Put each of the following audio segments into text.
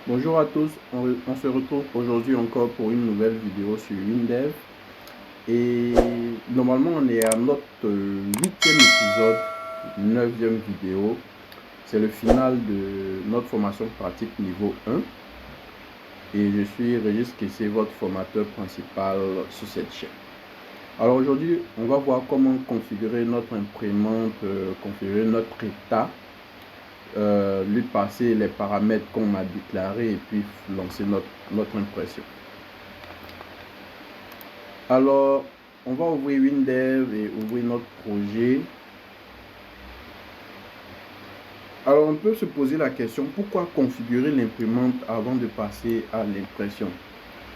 Bonjour à tous, on se retrouve aujourd'hui encore pour une nouvelle vidéo sur WinDev. Et normalement on est à notre 8e épisode, 9e vidéo. C'est le final de notre formation pratique niveau 1. Et je suis Régis Kessé, votre formateur principal sur cette chaîne. Alors aujourd'hui, on va voir comment configurer notre imprimante, configurer notre état, lui passer les paramètres qu'on a déclarés et puis lancer notre impression. Alors, on va ouvrir WinDev et ouvrir notre projet. Alors, on peut se poser la question, pourquoi configurer l'imprimante avant de passer à l'impression?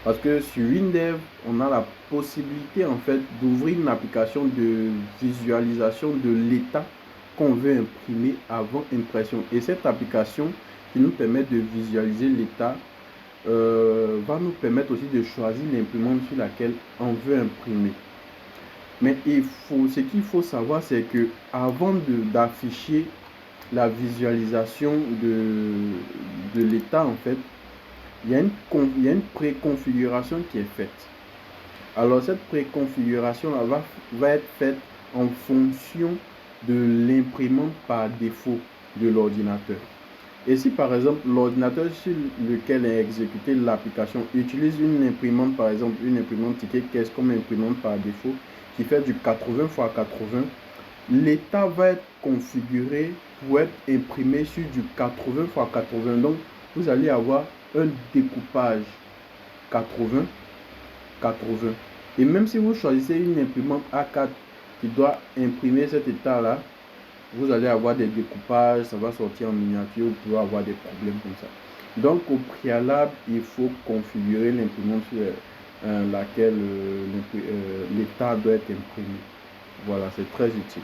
Parce que sur WinDev, on a la possibilité en fait d'ouvrir une application de visualisation de l'état qu'on veut imprimer avant impression. Et cette application qui nous permet de visualiser l'état va nous permettre aussi de choisir l'imprimante sur laquelle on veut imprimer. Mais ce qu'il faut savoir, c'est que avant d'afficher la visualisation de l'état, en fait, il y a une préconfiguration qui est faite. Alors cette préconfiguration va être faite en fonction de l'imprimante par défaut de l'ordinateur. Et si par exemple l'ordinateur sur lequel est exécutée l'application utilise une imprimante, par exemple une imprimante ticket caisse comme imprimante par défaut qui fait du 80 x 80, l'état va être configuré pour être imprimé sur du 80 x 80. Donc vous allez avoir un découpage 80 80. Et même si vous choisissez une imprimante A4 qui doit imprimer cet état là, vous allez avoir des découpages, ça va sortir en miniature, vous pouvez avoir des problèmes comme ça. Donc au préalable, il faut configurer l'imprimante sur laquelle l'état doit être imprimé. Voilà, c'est très utile.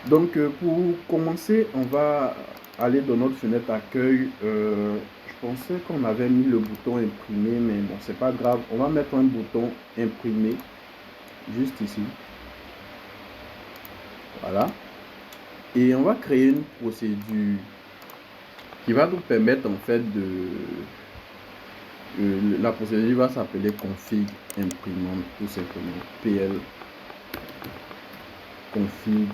Donc pour commencer, on va aller dans notre fenêtre accueil. Je pensais qu'on avait mis le bouton imprimer, mais bon, c'est pas grave. On va mettre un bouton imprimer juste ici. Voilà. Et on va créer une procédure qui va nous permettre en fait la procédure va s'appeler config imprimante, tout simplement. PL config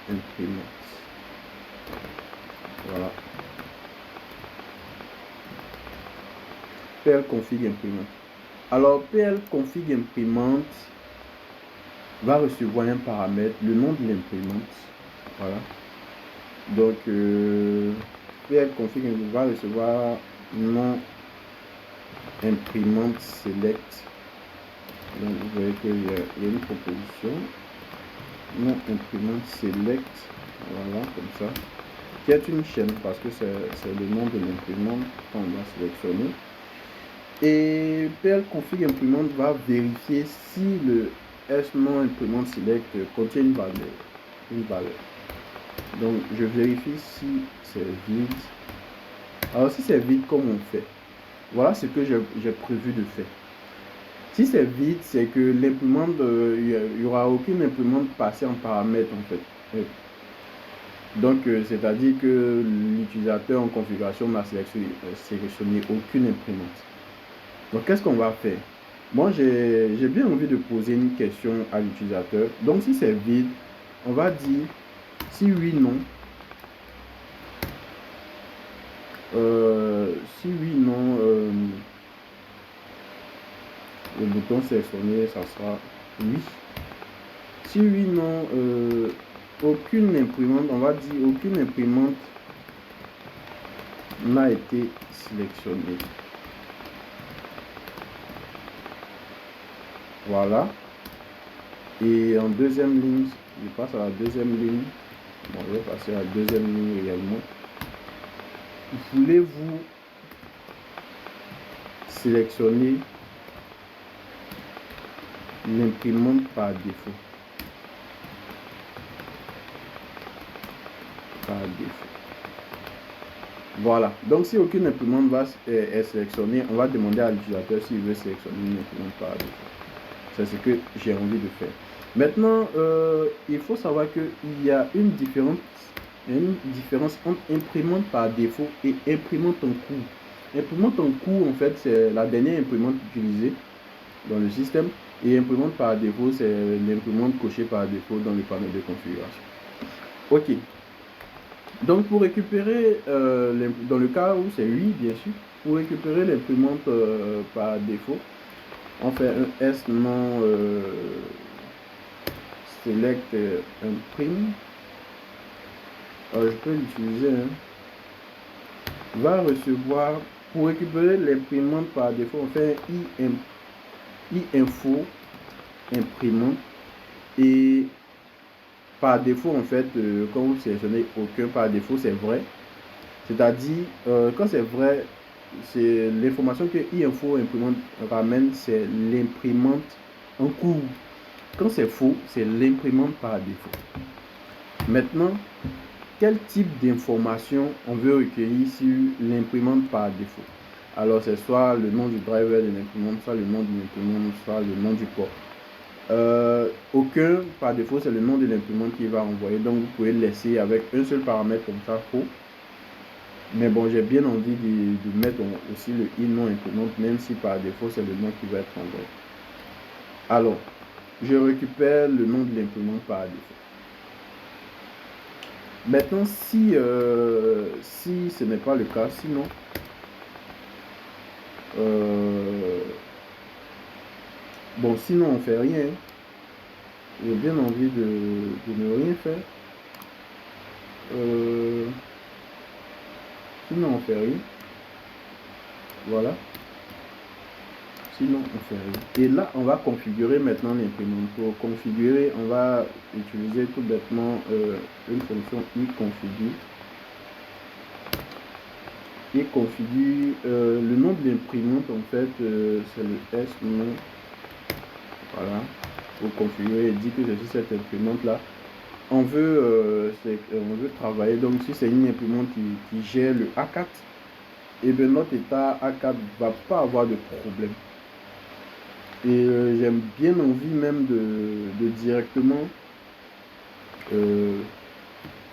imprimante. Voilà. PL config imprimante. Alors PL config imprimante va recevoir un paramètre, le nom de l'imprimante. Voilà. Donc PL config va recevoir nom imprimante select. Donc vous voyez qu'il y a une proposition. Nom imprimante select. Voilà, comme ça. Qui est une chaîne parce que c'est le nom de l'imprimante qu'on va sélectionner. Et PL config imprimante va vérifier si le S-nom imprimante select contient une valeur. Donc je vérifie si c'est vide. Alors si c'est vide, comme on fait? Voilà ce que j'ai prévu de faire. Si c'est vide, c'est que l'imprimante, il n'y aura aucune imprimante passée en paramètre en fait. Oui. Donc c'est-à-dire que l'utilisateur en configuration n'a sélectionné aucune imprimante. Donc qu'est-ce qu'on va faire? Moi j'ai bien envie de poser une question à l'utilisateur. Donc si c'est vide, on va dire si oui, non. Si oui, non, le bouton sélectionné, ça sera oui. Si oui, non, aucune imprimante, on va dire aucune imprimante n'a été sélectionnée. Voilà. Et en deuxième ligne, je passe à la deuxième ligne. Bon, je vais passer à la deuxième ligne également. Voulez-vous sélectionner l'imprimante par défaut? Par défaut. Voilà. Donc si aucune imprimante est sélectionnée, on va demander à l'utilisateur s'il veut sélectionner une imprimante par défaut. C'est ce que j'ai envie de faire. Maintenant, il faut savoir qu'il y a une différence Il y a une différence entre imprimante par défaut et imprimante en cours. Imprimante en cours, en fait, c'est la dernière imprimante utilisée dans le système. Et imprimante par défaut, c'est l'imprimante cochée par défaut dans le panel de configuration. Ok. Donc, pour récupérer, dans le cas où c'est oui, bien sûr, pour récupérer l'imprimante par défaut, on fait un S non select imprime. Je peux l'utiliser. Hein. Va recevoir, pour récupérer l'imprimante par défaut, on fait info imprimante. Et par défaut, en fait, quand vous sélectionnez aucun par défaut, c'est vrai. C'est-à-dire, quand c'est vrai, c'est l'information que info imprimante ramène, c'est l'imprimante en cours. Quand c'est faux, c'est l'imprimante par défaut. Maintenant, quel type d'information on veut recueillir sur l'imprimante par défaut? Alors, c'est soit le nom du driver de l'imprimante, soit le nom de l'imprimante, soit le nom du port. Aucun par défaut, c'est le nom de l'imprimante qui va envoyer. Donc, vous pouvez le laisser avec un seul paramètre comme ça, faux. Mais bon, j'ai bien envie de mettre aussi le i non imprimante, même si par défaut, c'est le nom qui va être envoyé. Alors, je récupère le nom de l'imprimante par défaut. Maintenant, si ce n'est pas le cas, sinon, bon, sinon on fait rien. J'ai bien envie de ne rien faire. Sinon on fait rien. Voilà. Sinon on fait rien. Et là, on va configurer maintenant l'imprimante. Pour configurer, on va utiliser tout bêtement une fonction iConfigure. Et configure le nom de l'imprimante, en fait, c'est le S nom. Voilà. Pour configurer, il dit que c'est sur cette imprimante là. On veut travailler. Donc, si c'est une imprimante qui gère le A4, et bien notre état A4 ne va pas avoir de problème. Et j'ai bien envie même de directement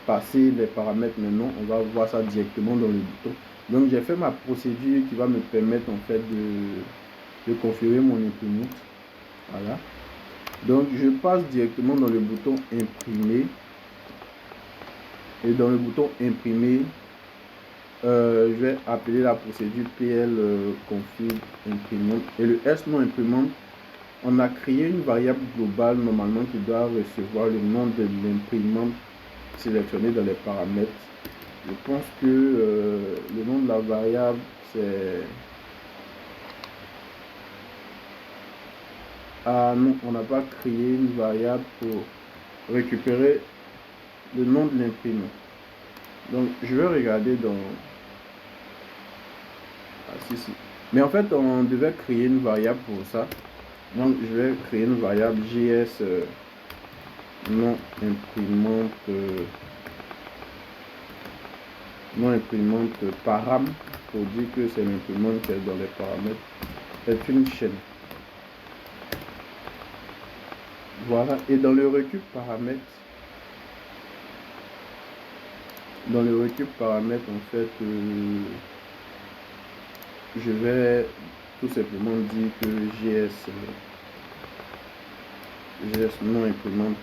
passer les paramètres maintenant. On va voir ça directement dans le bouton. Donc j'ai fait ma procédure qui va me permettre en fait de configurer mon imprimante. Voilà. Donc je passe directement dans le bouton imprimer. Et dans le bouton imprimer, je vais appeler la procédure PL config imprimante. Et le S non imprimante, on a créé une variable globale normalement qui doit recevoir le nom de l'imprimante sélectionné dans les paramètres. Je pense que le nom de la variable c'est... Ah non, on n'a pas créé une variable pour récupérer le nom de l'imprimante. Donc je vais regarder dans... Ah si. Mais en fait on devait créer une variable pour ça. Donc je vais créer une variable JS non imprimante param pour dire que c'est l'imprimante qui est dans les paramètres. C'est une chaîne. Voilà. Et dans le recul paramètres, en fait, je vais tout simplement dire que GS non imprimante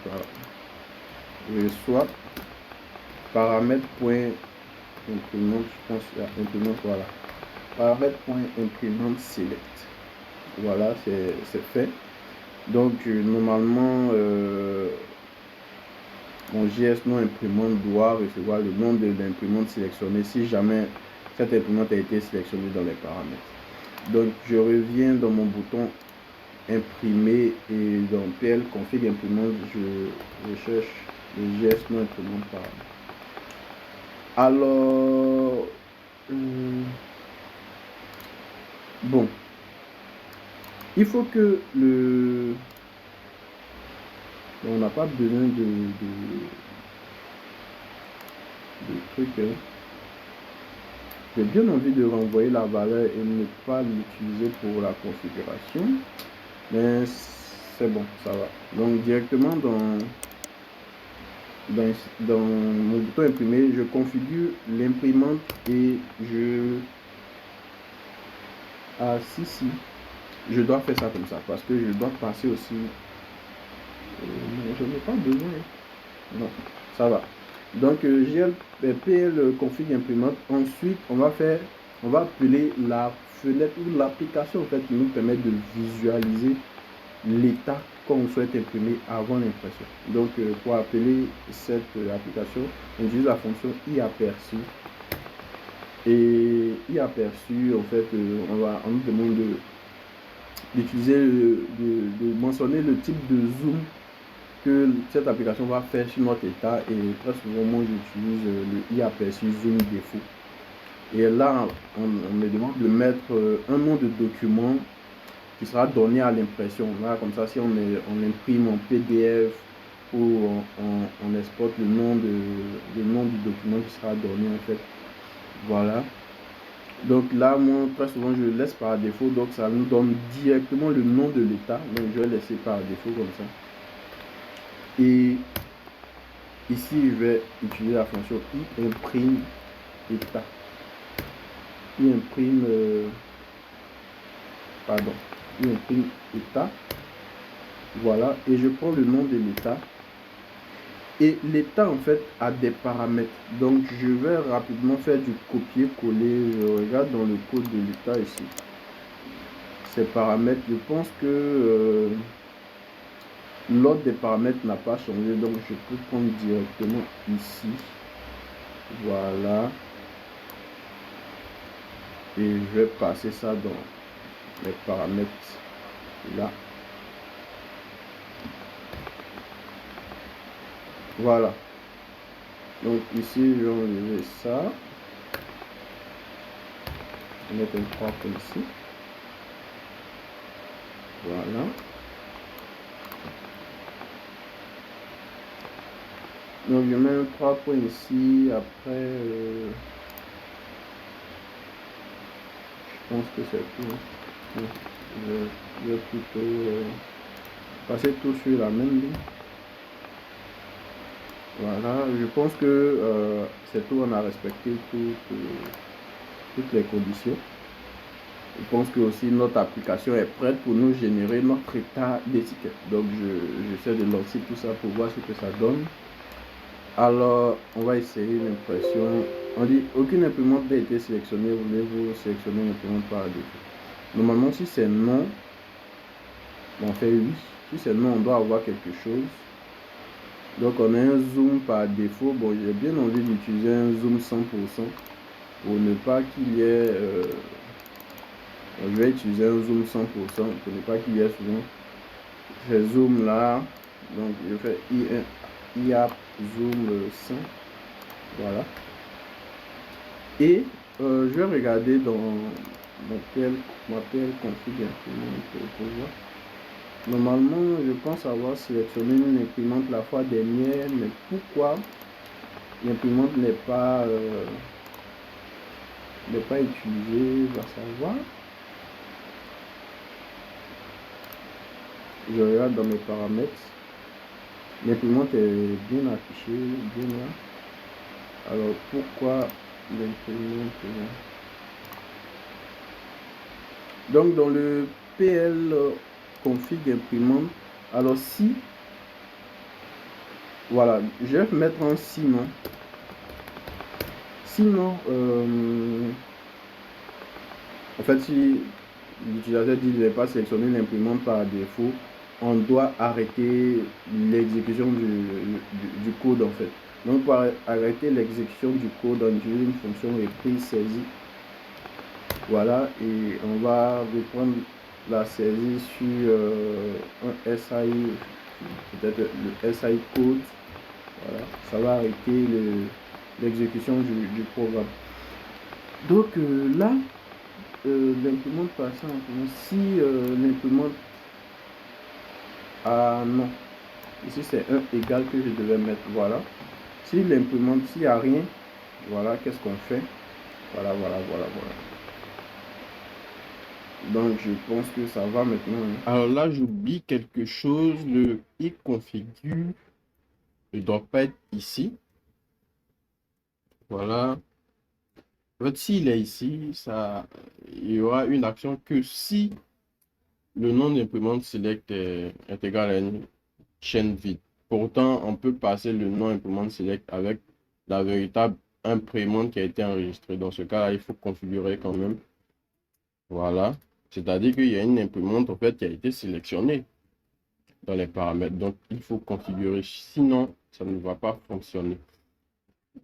reçoit paramètre point imprimante, je pense à imprimante, voilà. Paramètre point imprimante select. Voilà, c'est fait. Donc normalement mon JS non imprimante doit recevoir le nom de l'imprimante sélectionnée si jamais cette imprimante a été sélectionnée dans les paramètres. Donc je reviens dans mon bouton imprimer et dans PL config imprimante, je cherche le JS non imprimante paramètre. Alors bon, il faut que on n'a pas besoin de trucs. Hein. J'ai bien envie de renvoyer la valeur et ne pas l'utiliser pour la configuration. Mais c'est bon, ça va. Donc directement dans dans mon bouton imprimer, je configure l'imprimante et je... Ah si, je dois faire ça comme ça parce que je dois passer aussi... je n'ai pas besoin. Non, ça va. Donc PL config imprimante. Ensuite, on va appeler la fenêtre ou l'application en fait qui nous permet de visualiser l'état qu'on souhaite imprimer avant l'impression. Donc pour appeler cette application, on utilise la fonction iAperçu. Et iAperçu, en fait, on nous demande d'utiliser, de mentionner le type de zoom que cette application va faire sur notre état. Et très souvent, moi, j'utilise le iAperçu zoom défaut. Et là, on me demande de mettre un nom de document qui sera donné à l'impression. Là, comme ça, si on imprime en PDF ou on exporte le nom du document qui sera donné en fait. Voilà. Donc là, moi, très souvent, je laisse par défaut. Donc ça nous donne directement le nom de l'état. Donc je vais laisser par défaut comme ça. Et ici, je vais utiliser la fonction imprime état. Imprime état. Voilà, et je prends le nom de l'état. Et l'état en fait a des paramètres. Donc je vais rapidement faire du copier-coller. Je regarde dans le code de l'état ici. Ces paramètres, je pense que l'ordre des paramètres n'a pas changé. Donc je peux prendre directement ici. Voilà. Et je vais passer ça dans les paramètres là. Voilà. Donc ici, je vais enlever ça. Je vais mettre un 3 comme ici. Voilà. Donc je mets un 3 points ici. Après, je pense que c'est tout. Je vais plutôt passer tout sur la même ligne. Voilà, je pense que c'est tout, on a respecté toutes les conditions. Je pense que aussi notre application est prête pour nous générer notre état d'étiquette. Donc j'essaie de lancer tout ça pour voir ce que ça donne. Alors on va essayer l'impression. On dit aucune imprimante n'a été sélectionnée. Voulez-vous sélectionner une imprimante par défaut? Normalement si c'est non, on fait oui. Si c'est non, on doit avoir quelque chose. Donc on a un zoom par défaut. Bon, j'ai bien envie d'utiliser un zoom 100% pour ne pas qu'il y ait... je vais utiliser un zoom 100% pour ne pas qu'il y ait souvent ces zooms là. Donc je fais IA zoom 100. Voilà. Et je vais regarder dans ma PL config imprimante pour voir. Normalement, je pense avoir sélectionné une imprimante la fois dernière, mais pourquoi l'imprimante n'est pas utilisée, va savoir. Je regarde dans mes paramètres. L'imprimante est bien affichée, bien là. Alors pourquoi l'imprimante est là? Donc dans le PL config imprimante, alors si, voilà, je vais mettre un sinon. Sinon, en fait, si l'utilisateur dit qu'il n'est pas sélectionné l'imprimante par défaut, on doit arrêter l'exécution du code en fait. Donc pour arrêter l'exécution du code, on utilise une fonction reprise saisie. Voilà, et on va reprendre la saisie sur un SI, peut-être le SI code. Voilà, ça va arrêter l'exécution du programme. Donc là, l'imprimante passant, si l'imprimante non, ici c'est 1 égal que je devais mettre, voilà. Si l'imprimante, s'il n'y a rien, voilà, qu'est-ce qu'on fait? Voilà. Donc je pense que ça va maintenant. Alors là, j'oublie quelque chose, le i configure il doit pas être ici. Voilà. En fait, s'il est ici, il y aura une action que si le nom d'imprimante select est égal à une chaîne vide. Pourtant, on peut passer le nom imprimante select avec la véritable imprimante qui a été enregistrée. Dans ce cas-là, il faut configurer quand même. Voilà. C'est-à-dire qu'il y a une imprimante en fait qui a été sélectionnée dans les paramètres. Donc, il faut configurer. Sinon, ça ne va pas fonctionner.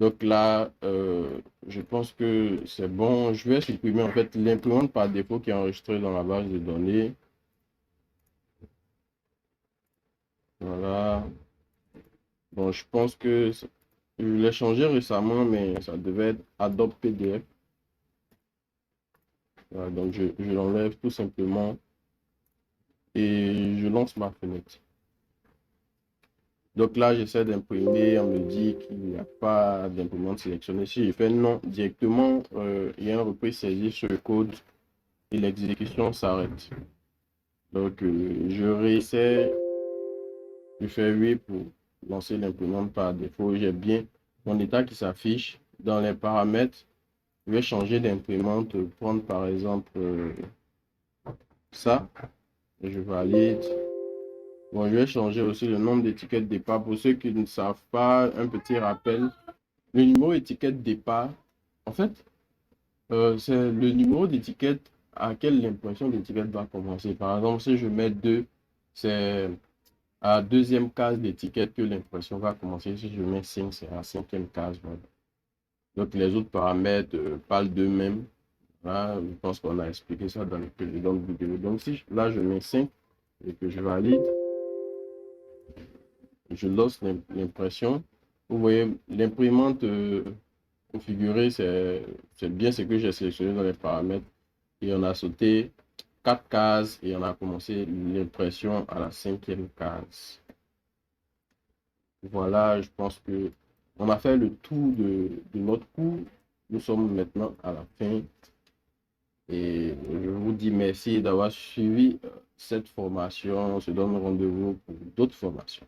Donc là, je pense que c'est bon. Je vais supprimer en fait l'imprimante par défaut qui est enregistrée dans la base de données. Voilà. Bon, je pense que je l'ai changé récemment, mais ça devait être Adobe PDF. Voilà, donc, je l'enlève tout simplement et je lance ma fenêtre. Donc là, j'essaie d'imprimer, on me dit qu'il n'y a pas d'imprimante sélectionnée. Si je fais non, directement, il y a un reprise saisi sur le code et l'exécution s'arrête. Donc, je réessaie, je fais oui pour lancer l'imprimante par défaut. J'ai bien mon état qui s'affiche. Dans les paramètres, je vais changer d'imprimante, prendre par exemple ça, et je valide. Bon, je vais changer aussi le nombre d'étiquettes départ. Pour ceux qui ne savent pas, un petit rappel. Le numéro étiquette départ, en fait, c'est le numéro d'étiquette à laquelle l'impression d'étiquette va commencer. Par exemple, si je mets 2, c'est à la deuxième case d'étiquette que l'impression va commencer. Si je mets 5, c'est à la cinquième case. Voilà. Donc, les autres paramètres parlent d'eux-mêmes. Là, je pense qu'on a expliqué ça dans le précédentes vidéos. Donc, si là, je mets 5 et que je valide, je lance l'impression. Vous voyez, l'imprimante configurée, c'est bien ce que j'ai sélectionné dans les paramètres. Et on a sauté 4 cases et on a commencé l'impression à la cinquième case. Voilà, je pense que on a fait le tour de notre cours. Nous sommes maintenant à la fin. Et je vous dis merci d'avoir suivi cette formation. On se donne rendez-vous pour d'autres formations.